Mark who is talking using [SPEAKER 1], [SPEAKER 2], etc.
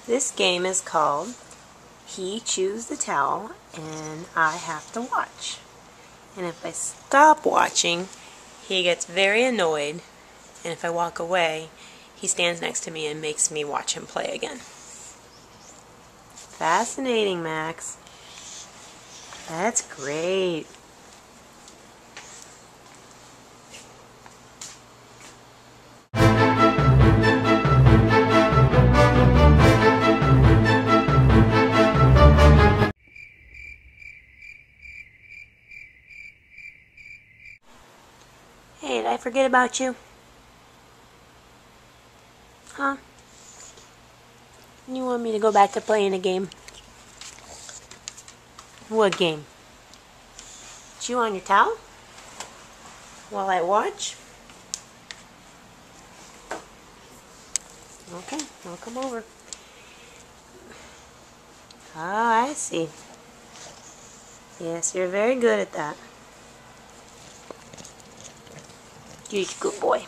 [SPEAKER 1] This game is called He Chews the Towel and I Have to Watch. And if I stop watching, he gets very annoyed, and if I walk away, he stands next to me and makes me watch him play again. Fascinating, Max. That's great. Hey, did I forget about you? Huh? You want me to go back to playing a game? What game? Chew on your towel? While I watch? Okay, I'll come over. Ah, I see. Yes, you're very good at that. You're a good boy.